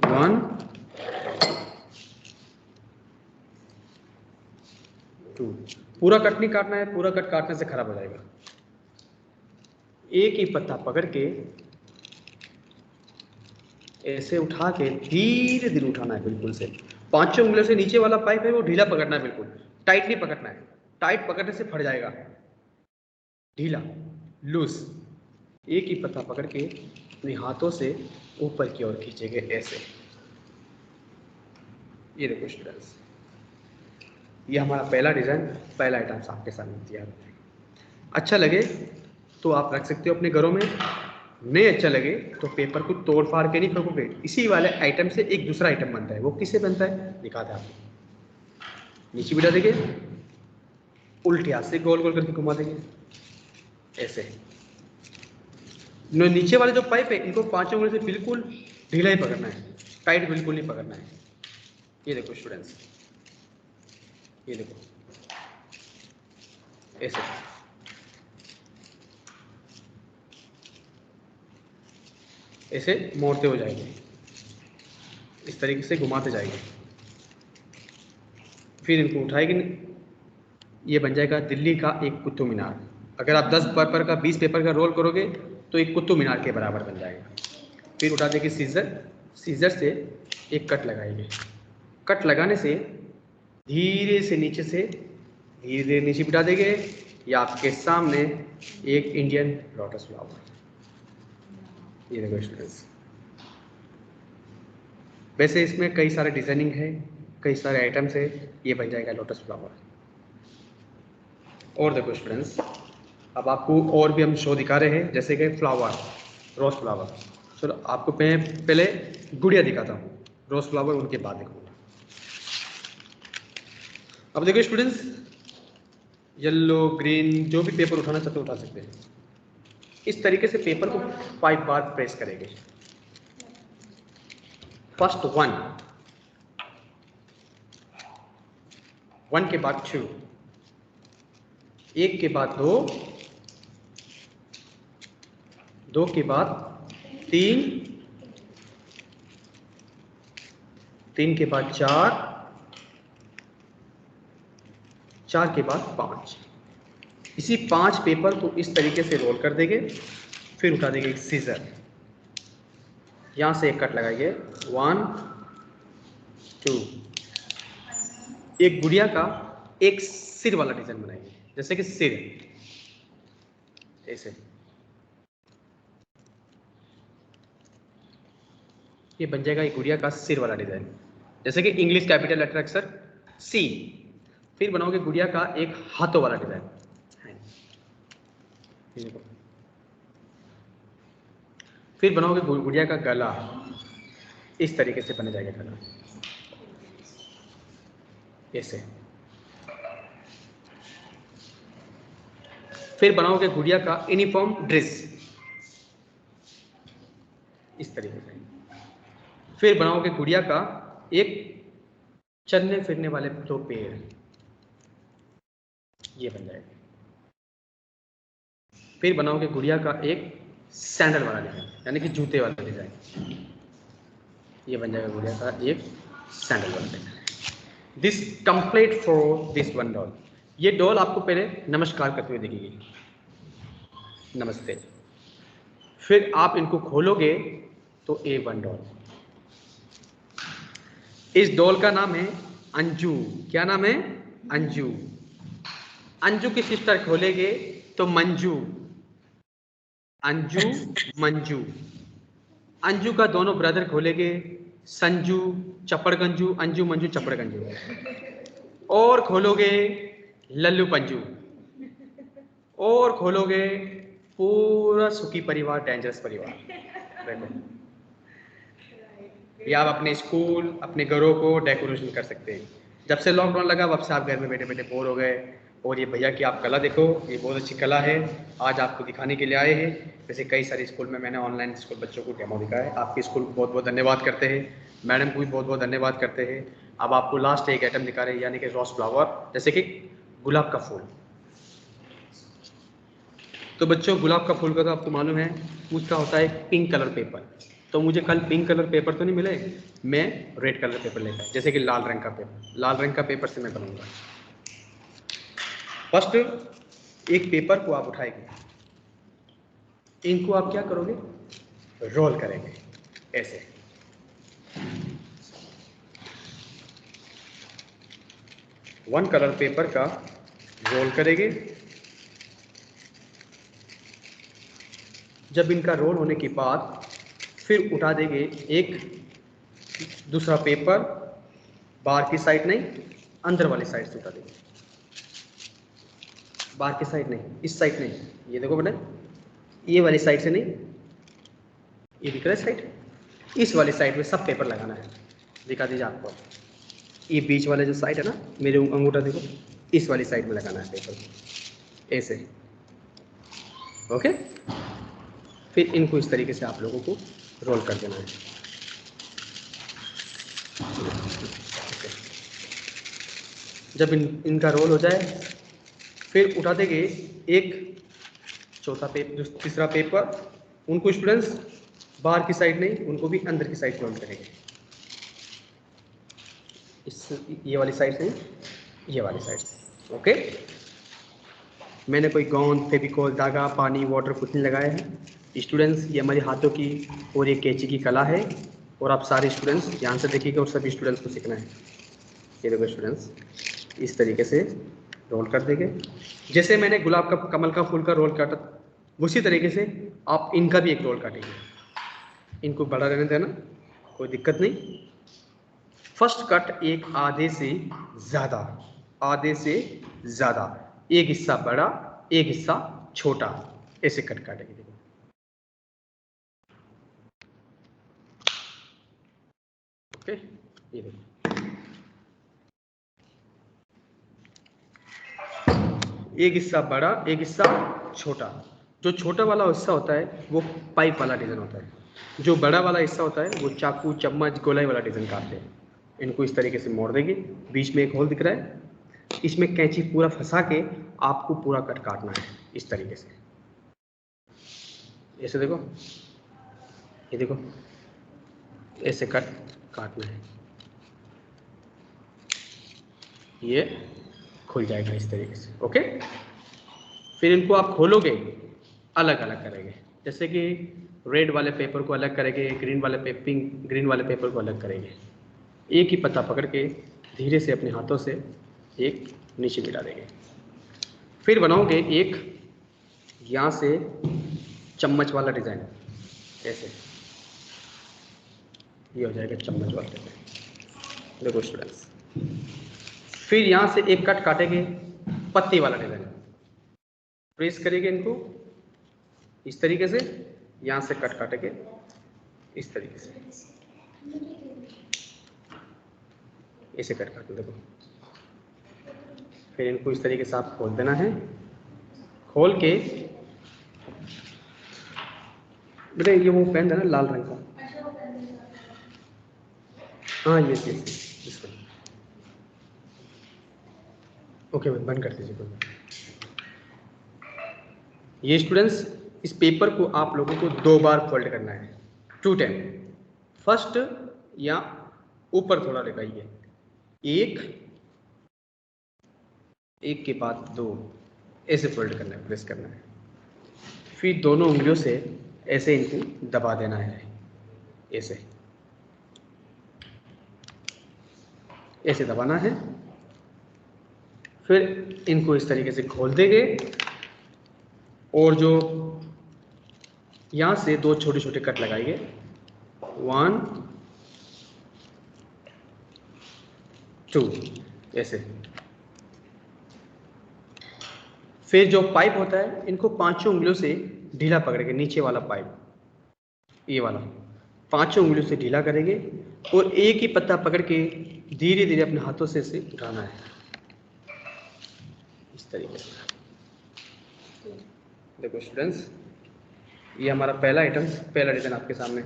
1 2। पूरा कट नहीं काटना है, पूरा कट काटने से खराब हो जाएगा। एक ही पत्ता पकड़ के ऐसे उठा के धीरे धीरे उठाना है, बिल्कुल से 5 उंगलियों से नीचे वाला पाइप है वो ढीला पकड़ना है, बिल्कुल टाइट नहीं पकड़ना है। टाइट पकड़ने से फट जाएगा, ढीला, लूज। एक ही पत्ता पकड़ के अपने हाथों से ऊपर की ओर खींचेंगे ऐसे। ये देखो स्टूडेंट्स, ये हमारा पहला डिज़ाइन, पहला आइटम्स आपके सामने तैयार है। अच्छा लगे तो आप रख सकते हो अपने घरों में, नहीं अच्छा लगे तो पेपर को तोड़ फाड़ के नहीं फेंकोगे, इसी वाले आइटम से एक दूसरा आइटम बनता है। वो किससे बनता है दिखाते हैं आपको। नीचे बिठा देंगे, उल्टे हाथ से गोल गोल करके घुमा देंगे ऐसे। नीचे वाले जो पाइप है इनको 5 उंगली से बिल्कुल ढीला ही पकड़ना है, टाइट बिल्कुल नहीं पकड़ना है। ये देखो स्टूडेंट्स, ये देखो ऐसे, ऐसे मोड़ते हो जाएंगे, इस तरीके से घुमाते जाएंगे। फिर इनको उठाएंगे, ये बन जाएगा दिल्ली का एक कुतुब मीनार। अगर आप 10 पेपर का 20 पेपर का रोल करोगे तो एक कुतुब मीनार के बराबर बन जाएगा। फिर उठा देंगे सीजर, सीजर से एक कट लगाएंगे। कट लगाने से धीरे से नीचे से धीरे धीरे नीचे बिठा देंगे। या आपके सामने एक इंडियन लोटस फ्लावर, ये देखो स्टूडेंट्स। वैसे इसमें कई सारे डिजाइनिंग है, कई सारे आइटम्स है, ये बन जाएगा लोटस फ्लावर। और देखो स्टूडेंट्स, अब आपको और भी हम शो दिखा रहे हैं, जैसे कि फ्लावर, रोज फ्लावर। चलो आपको मैं पहले गुड़िया दिखाता हूँ, रोज फ्लावर उनके बाद दिखाऊंगा। अब देखो स्टूडेंट्स, येलो ग्रीन जो भी पेपर उठाना चाहते हो उठा सकते हैं। इस तरीके से पेपर को 5 बार प्रेस करेंगे। फर्स्ट 1 के बाद 2, 1 के बाद 2, 2 के बाद 3, 3 के बाद 4, 4 के बाद 5। इसी 5 पेपर को इस तरीके से रोल कर देंगे। फिर उठा देंगे एक सीजर, यहां से एक कट लगाइए, 1 2। एक गुड़िया का एक सिर वाला डिजाइन बनाएंगे, जैसे कि सिर ऐसे, ये बन जाएगा एक गुड़िया का सिर वाला डिजाइन, जैसे कि इंग्लिश कैपिटल लेटर अक्षर सी। फिर बनाओगे गुड़िया का एक हाथों वाला डिजाइन, फिर बनाओगे गुड़िया का गला, इस तरीके से बन जाएगा गला ऐसे। फिर बनाओगे गुड़िया का यूनिफॉर्म ड्रेस इस तरीके से। फिर बनाओगे गुड़िया का एक चलने फिरने वाले 2 पैर, ये बन जाएगा। फिर बनाओगे गुड़िया का एक सैंडल वाला डिजाइन, यानी कि जूते वाला डिजाइन, ये बन जाएगा गुड़िया का एक सैंडल वाला design. This complete for this one doll. ये डॉल आपको पहले नमस्कार करते हुए दिखेगी, नमस्ते। फिर आप इनको खोलोगे तो ए वन डॉल। इस डॉल का नाम है अंजू। क्या नाम है? अंजू। अंजू की सिस्टर खोलेंगे तो मंजू, अंजू मंजू। अंजू का दोनों ब्रदर खोलेंगे, संजू चपड़गंजू, अंजू मंजू चपड़गंजू। और खोलोगे लल्लू पंजू, और खोलोगे पूरा सुखी परिवार, डेंजरस परिवार। देखो, ये आप अपने स्कूल, अपने घरों को डेकोरेशन कर सकते हैं। जब से लॉकडाउन लगा तब से आप घर में बैठे बैठे बोर हो गए, और ये भैया की आप कला देखो, ये बहुत अच्छी कला है, आज आपको दिखाने के लिए आए हैं। वैसे कई सारे स्कूल में मैंने ऑनलाइन स्कूल बच्चों को डेमो दिखाया है। आपके स्कूल को बहुत बहुत धन्यवाद करते हैं, मैडम को भी बहुत बहुत धन्यवाद करते हैं। अब आपको लास्ट एक आइटम दिखा रहे हैं, यानी कि रोज फ्लावर, जैसे कि गुलाब का फूल। तो बच्चों, गुलाब का फूल का तो आपको मालूम है, उसका होता है पिंक कलर पेपर। तो मुझे कल पिंक कलर पेपर तो नहीं मिले, मैं रेड कलर पेपर लेकर, जैसे कि लाल रंग का पेपर, लाल रंग का पेपर से मैं बनाऊंगा। फर्स्ट एक पेपर को आप उठाएंगे, इनको आप क्या करोगे? रोल करेंगे ऐसे। वन कलर पेपर का रोल करेंगे। जब इनका रोल होने के बाद फिर उठा देंगे एक दूसरा पेपर, बाहर की साइड नहीं, अंदर वाली साइड से उठा देंगे, बाहर की साइड नहीं, इस साइड नहीं, ये देखो बेटा, ये वाली साइड से नहीं, ये दिख रहा है साइड, इस वाली साइड में सब पेपर लगाना है। दिखा दीजिए आपको, ये बीच वाले जो साइड है ना, मेरे अंगूठा देखो, इस वाली साइड में लगाना है पेपर ऐसे। ओके, फिर इनको इस तरीके से आप लोगों को रोल कर देना है। जब इनका रोल हो जाए फिर उठा देंगे एक चौथा पेपर, तीसरा पेपर, उनको स्टूडेंट्स बाहर की साइड नहीं, उनको भी अंदर की साइड रोल करेंगे, इस ये वाली साइड से, ये वाली साइड से। ओके, मैंने कोई गोंद, फेविकोल, धागा, पानी, वाटर कुछ नहीं लगाया है स्टूडेंट्स। ये हमारे हाथों की और ये कैंची की कला है, और आप सारे स्टूडेंट्स ध्यान से देखिएगा और सभी स्टूडेंट्स को सीखना है। ये देखो स्टूडेंट्स, इस तरीके से रोल कर देंगे, जैसे मैंने गुलाब का, कमल का फूल का रोल काटा, उसी तरीके से आप इनका भी एक रोल काटेंगे। इनको बड़ा रहने देना, कोई दिक्कत नहीं। फर्स्ट कट एक आधे से ज़्यादा, आधे से ज़्यादा, एक हिस्सा बड़ा एक हिस्सा छोटा, ऐसे कट काटेंगे। देखो ओके, ये देखो एक हिस्सा बड़ा एक हिस्सा छोटा। जो छोटा वाला हिस्सा होता है वो पाइप वाला डिज़ाइन होता है, जो बड़ा वाला हिस्सा होता है वो चाकू, चम्मच, गोलाई वाला डिज़ाइन काटते हैं। इनको इस तरीके से मोड़ देंगे, बीच में एक होल दिख रहा है, इसमें कैंची पूरा फंसा के आपको पूरा कट काटना है इस तरीके से। ऐसे देखो, ये देखो, ऐसे कट काटना है, ये खुल जाएगा इस तरीके से। ओके, फिर इनको आप खोलोगे, अलग अलग करेंगे, जैसे कि रेड वाले पेपर को अलग करेंगे, ग्रीन वाले पिंक ग्रीन वाले पेपर को अलग करेंगे। एक ही पत्ता पकड़ के धीरे से अपने हाथों से एक नीचे मिला देंगे। फिर बनाओगे एक यहाँ से चम्मच वाला डिज़ाइन, ऐसे ये हो जाएगा चम्मच वाला डिज़ाइन। देखो स्टूडेंट्स, फिर यहाँ से एक कट काटेंगे पत्ती वाला डिज़ाइन, प्रेस करेंगे इनको इस तरीके से, यहाँ से कट काटेंगे इस तरीके से, ऐसे कट काट देखो। फिर इनको इस तरीके से आप खोल देना है, खोल के बेटे ये वो पेन है ना लाल रंग का, हाँ ये इसको ओके बंद कर दीजिए। ये स्टूडेंट्स, इस पेपर को आप लोगों को 2 बार फोल्ड करना है, 2 टाइम। फर्स्ट या ऊपर थोड़ा लगाइए, एक के बाद 2, ऐसे फोल्ड करना है, प्रेस करना है। फिर दोनों उंगलियों से ऐसे इनको दबा देना है, ऐसे दबाना है। फिर इनको इस तरीके से खोल देंगे, और जो यहाँ से 2 छोटे छोटे कट लगाएंगे, 1 2 ऐसे। फिर जो पाइप होता है, इनको 5 उंगलियों से ढीला पकड़ेंगे, नीचे वाला पाइप ये वाला 5 उंगलियों से ढीला करेंगे, और एक ही पत्ता पकड़ के धीरे धीरे अपने हाथों से इसे उठाना है इस तरीके से। देखो स्टूडेंट्स, ये हमारा पहला डिज़ाइन आपके सामने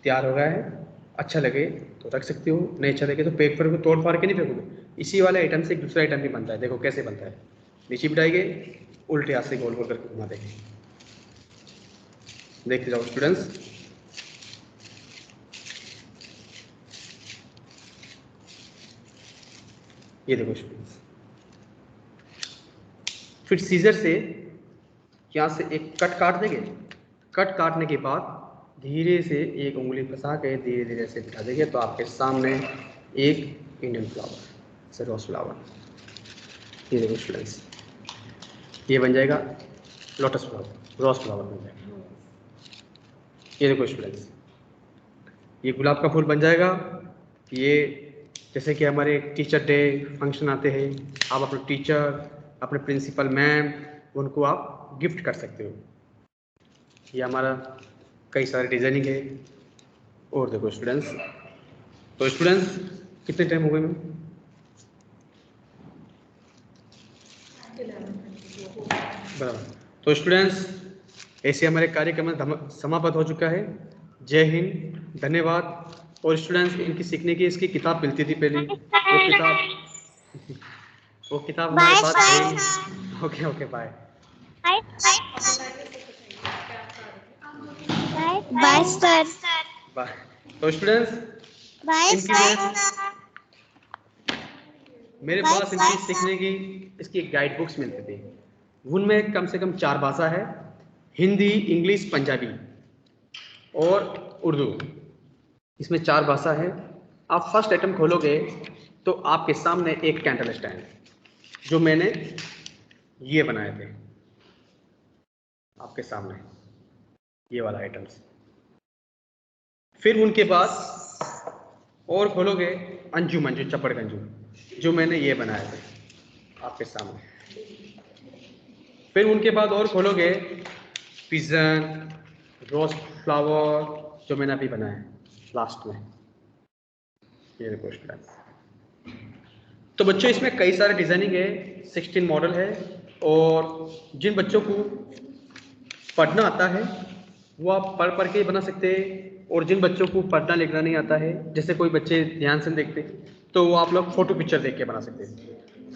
तैयार हो गया है। अच्छा लगे तो रख सकते हो, नहीं अच्छा लगे तो पेपर को तोड़ फाड़ के नहीं फेंकोगे। इसी वाले आइटम से एक दूसरा आइटम भी बनता है, देखो कैसे बनता है। नीचे बिठाएंगे, उल्टे हाथ से गोल गोल करके घुमा देंगे, देखते जाओ स्टूडेंट्स। ये देखो स्टूडेंट्स, फिर सीजर से यहाँ से एक कट काट देंगे। कट काटने के बाद धीरे से एक उंगली फंसा के धीरे धीरे से बिठा देंगे, तो आपके सामने एक इंडियन फ्लावर से रोज फ्लावर, ये देखो स्टूडेंट्स, ये बन जाएगा लोटस फ्लावर, रोज फ्लावर बन जाएगा। ये देखो स्टूडेंट्स, ये गुलाब का फूल बन जाएगा। ये जैसे कि हमारे टीचर डे फंक्शन आते हैं, आप अपने टीचर, अपने प्रिंसिपल मैम, उनको आप गिफ्ट कर सकते हो। ये हमारा कई सारे डिजाइनिंग है। और देखो स्टूडेंट्स, तो स्टूडेंट्स कितने टाइम हो गए मैम? बराबर। तो स्टूडेंट्स, ऐसे हमारे कार्यक्रम समाप्त हो चुका है। जय हिंद, धन्यवाद। और स्टूडेंट्स, इनकी सीखने की इसकी किताब मिलती थी पहले, वो किताब हमारे पास है। Okay okay, bye bye sir. Bye. तो स्टूडेंट्स, बाय इनकी मेरे पास इनकी सीखने की इसकी गाइड बुक्स मिलती थी। उनमें कम से कम 4 भाषा है, हिंदी, इंग्लिश, पंजाबी और उर्दू। इसमें 4 भाषा है। आप फर्स्ट आइटम खोलोगे तो आपके सामने एक कैंडल स्टैंड, जो मैंने ये बनाए थे आपके सामने, ये वाला आइटम्स। फिर उनके बाद और खोलोगे अंजू मंजू चपड़ गंजू, जो मैंने ये बनाए थे आपके सामने। फिर उनके बाद और खोलोगे पिजन, रोज फ्लावर, जो मैंने अभी बनाया लास्ट में, ये देखो स्टूडेंट्स। तो बच्चों, इसमें कई सारे डिजाइनिंग है, 16 मॉडल है। और जिन बच्चों को पढ़ना आता है वो आप पढ़ के बना सकते हैं। और जिन बच्चों को पढ़ना लिखना नहीं आता है, जैसे कोई बच्चे ध्यान से देखते, तो वो आप लोग फोटो पिक्चर देख के बना सकते हैं।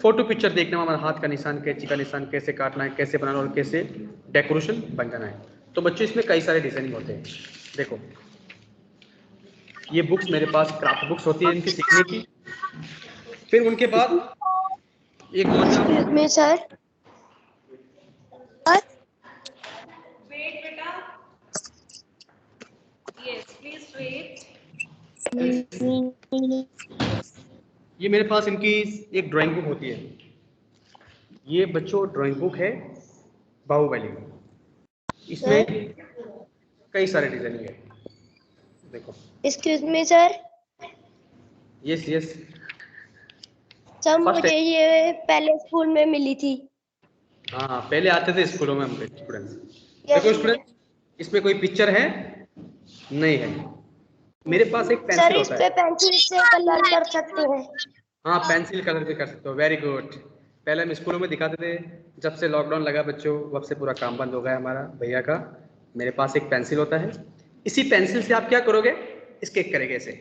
फोटो पिक्चर देखने में हमारा हाथ का निशान, कैंची का निशान, कैसे काटना है, कैसे बनाना और कैसे डेकोरेशन बन जाना है। तो बच्चों, इसमें कई सारे डिजाइनिंग होते हैं। देखो, ये बुक्स मेरे पास क्राफ्ट बुक्स होती है इनकी सीखने की। फिर उनके बाद एक excuse me sir. Wait, beta. Yes, please wait. ये मेरे पास इनकी एक ड्राइंग बुक होती है। ये बच्चों ड्राइंग बुक है बाहुबली। इसमें कई सारे डिजाइनिंग है। देखो, excuse me sir. Yes yes. Sir मुझे ये पहले स्कूल में मिली थी। हाँ, पहले आते थे स्कूलों में हम स्टूडेंट्स। देखो स्टूडेंट, इसमें कोई पिक्चर है नहीं है। मेरे पास एक सर पेंसिल इस होता पे है। पेंसिल से कलर कर सकते हैं। हाँ, पेंसिल कलर भी कर सकते हो। Very good. पहले हम स्कूलों में दिखाते थे, जब से लॉकडाउन लगा बच्चों, तब से पूरा काम बंद हो गया हमारा भैया का। मेरे पास एक पेंसिल होता है। इसी पेंसिल से आप क्या करोगे, स्केच करेंगे ऐसे।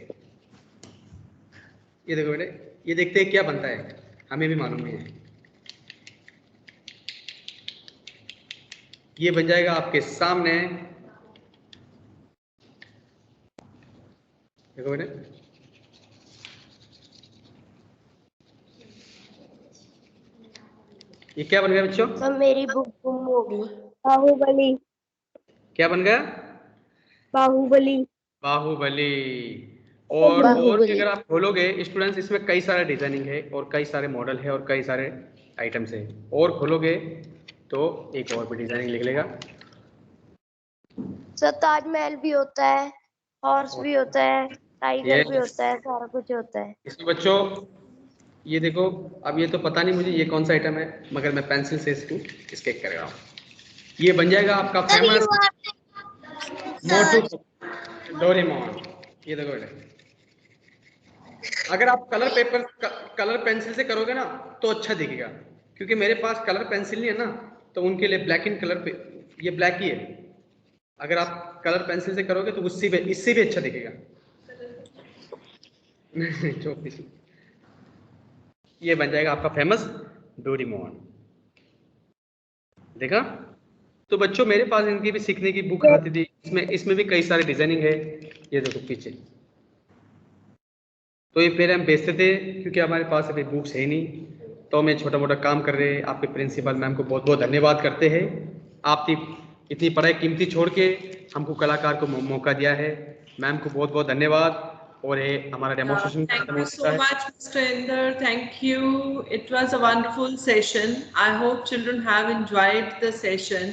ये देखो बेटे, ये देखते हैं क्या बनता है, हमें भी मालूम नहीं है। ये बन जाएगा आपके सामने। देखो बेटे, ये क्या बन गया बच्चों? सर मेरी बुक गुम हो गई। बाहुबली। क्या बन गया? बाहुबली। बाहुबली। और भी बाहुबली। अगर आप खोलोगे स्टूडेंट्स, इसमें कई सारा डिजाइनिंग है और कई सारे मॉडल है और कई सारे आइटम्स है। और खोलोगे तो एक और भी डिजाइनिंग लिख लेगा। सर ताजमहल भी होता है, हॉर्स भी होता है, टाइगर भी होता है, सारा कुछ होता है। इसमें बच्चों ये देखो, अब ये तो पता नहीं मुझे ये कौन सा आइटम है, मगर मैं पेंसिल से इसको स्केच कर रहा हूँ। ये बन जाएगा आपका फेमस मोटू डोरेमोन। ये देखो बेटे, अगर आप कलर पेंसिल से करोगे ना तो अच्छा दिखेगा, क्योंकि मेरे पास कलर पेंसिल नहीं है ना, तो उनके लिए ब्लैक इन कलर पे, ये ब्लैक ही है। अगर आप कलर पेंसिल से करोगे तो इससे भी अच्छा दिखेगा। ये बन जाएगा आपका फेमस डोरेमोन। देखा? तो बच्चों, मेरे पास इनकी भी सीखने की बुक आती थी। इसमें भी कई सारे डिजाइनिंग है। ये देखो पीछे, तो ये पहले हम बेचते थे, क्योंकि हमारे पास अभी बुक्स है नहीं, तो हमें छोटा मोटा काम कर रहे हैं। आपके प्रिंसिपल मैम को बहुत बहुत धन्यवाद करते हैं। आपकी इतनी पढ़ाई कीमती छोड़ के हमको कलाकार को मौका दिया है। मैम को बहुत बहुत धन्यवाद। और ये हमारा demonstration Thank you so much, Mr. Inder. Thank you. It was a wonderful session. I hope children have enjoyed the session.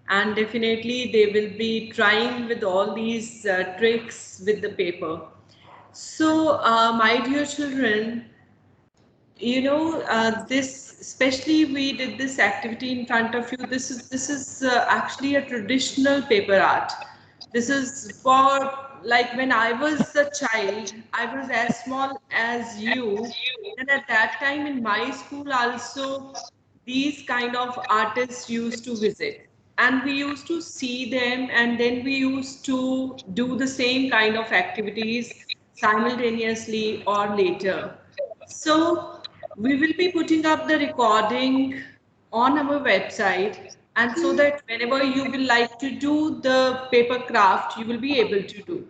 and definitely they will be trying with all these tricks with the paper. So, my dear children, this, especially we did this activity in front of you. This is actually a traditional paper art. This is for, like, when I was a child, I was as small as you, and at that time in my school also these kind of artists used to visit, and we used to see them, and then we used to do the same kind of activities simultaneously or later. So we will be putting up the recording on our website, and so that whenever you will like to do the paper craft, you will be able to do.